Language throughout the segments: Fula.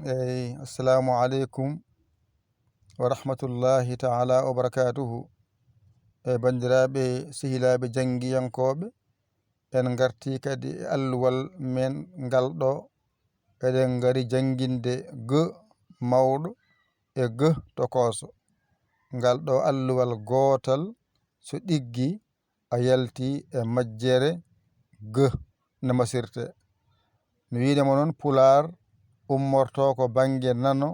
Assalamu alaikum wa rahmatullahi ta'ala wa barakatuhu. Bandiraɓe sehilaɓe janggiyankoɓe, en garti kadi alluwal men ngal ɗo eɗen ngari janginde G mawɗo e G tokoso. Ngal ɗo alluwal gotal so ɗiggi a yalti e majjere G no masirte. No wiidemo noon Pular ummorto ko bange nano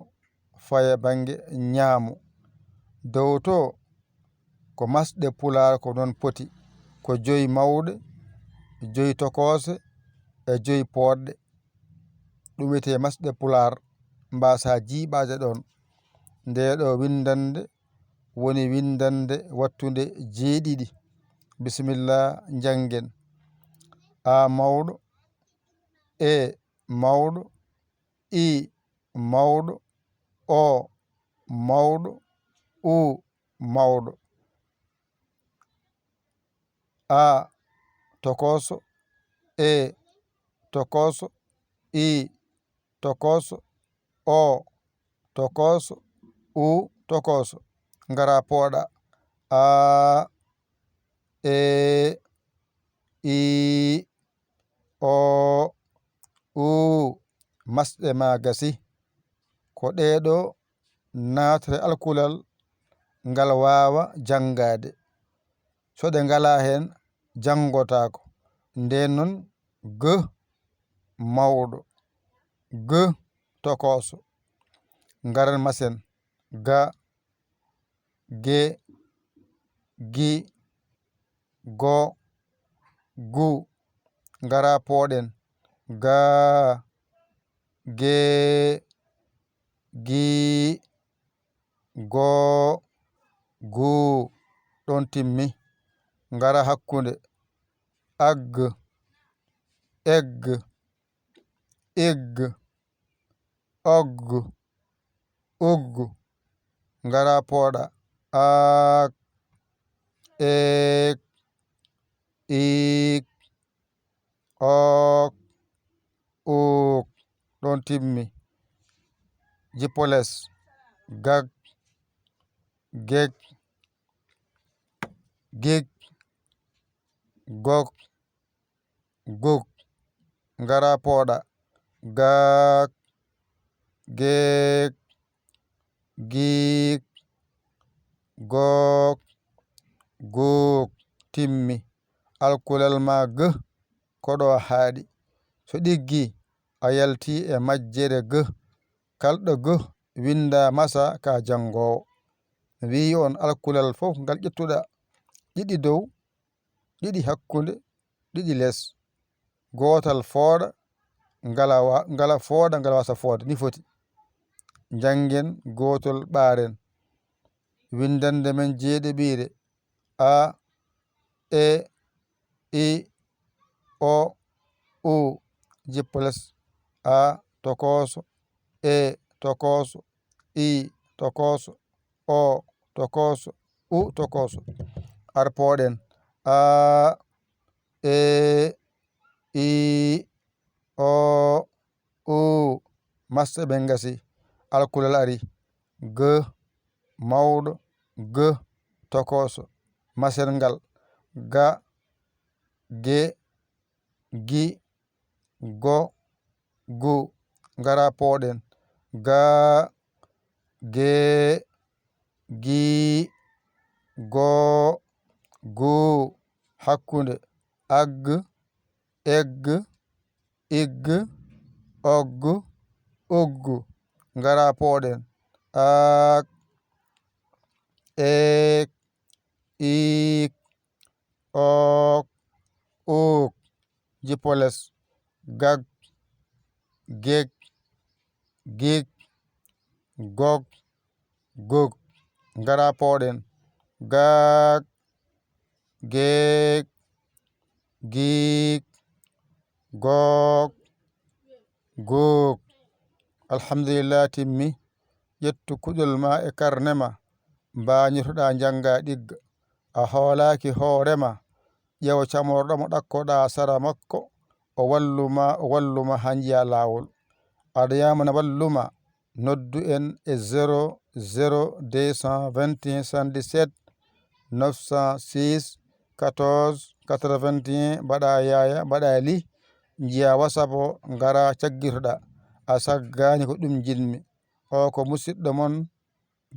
faya bange ñaamo. Dow to ko masɗe Pular ko noon poti ko 5 mawɗe, 5 tokose e 5 poɗɗe. Ɗum wiyete masɗe Pular mbasa jiiɓade ɗon. Nde ɗo windande woni windande wattude 7. Bisimillah jangen. A mawɗo, E mawɗo, I mawɗo, O mawɗo, U mawɗo. A tokoso, E tokoso, I tokoso, O tokoso, U tokoso. Ngara pooɗa. A, E, I, O, U. Masɗe ma gasi. Ko ɗeɗo naatre alkulal ngal wawa jangade. So ɗe ngala hen jangotako. Nden non G mawɗo, G tokoso. Ngaran masen. Ga, Ge, Gi, Go, Gu. Ngara pooɗen. Ga, Ge, Gi, Go, Gu. Ɗon timmi. Ngara hakkunde. Ag, Egg, Igg, Ogg, Ugg. Ngara pooɗa. Ak, Ek, Ik, Ok, Uk. Ɗon timmi. Jippoles. Gag, Geg, Gig, Gog, Gug. Ngara pooɗa. Gag, Geg, Gig, Gog, Gug. Timmi. Alkulal ma G koɗo haaɗi. So ɗiggi a yalti e majjere G. Kalɗo G winda masa ka jangowo. Wi on alkulal fof ngal ƴettuɗa, 2 dow, 2 hakkunde, 2 les. Gotal fooɗa ngala fooɗa ngala wasa fooda ni foti. Jangen gotol ɓaren. Windande men jeeɗiɓire. A, E, I, O, U. Jippoles. A tokoso, E tokoso, I tokoso, O tokoso, U tokoso. Arpooɗen. A, E, I, O, U. Masɗe ɓen gasi. Alkulal ari. G mawɗo, G tokoso. Masel ngal. Ga, Ge, Gi, Go, Gu. Ngara pooɗen. Ga, Ge, Gi, Go, Gu. Hakkunde. Ag, Egg, Igg, Ogg, Ugg. Ngara pooɗen. Ak, Ek, Ik, Ok, Uk. Jippoles. Gag, Geg, Gig, Gog, Gug. Ngara pooɗen. Gag, Geg, Gig, Gog, Gug. Alhamdulillah timmi. Ƴettu kuɗol ma e karnema mbañotoɗa janga ɗigga. A hoolaki hoorema. Ƴeewa camorɗomo ɗakkoɗa sara makko o walluma ha jiya lawol. Aɗa yamana walluma noddu en e 00 221 77 906 14 81 mbaɗa yaya mbaɗa li jiya WhatsApp o ngara caggirtoɗa a saggani ko ɗum jinmi o ko musidɗo mon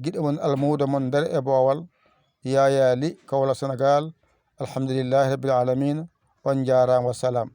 giɗo mon almudo mon nder e Bowal Yaya Ly Kaolack Sénégal alhamdulillahi rabbil alamin on jarama wassalam.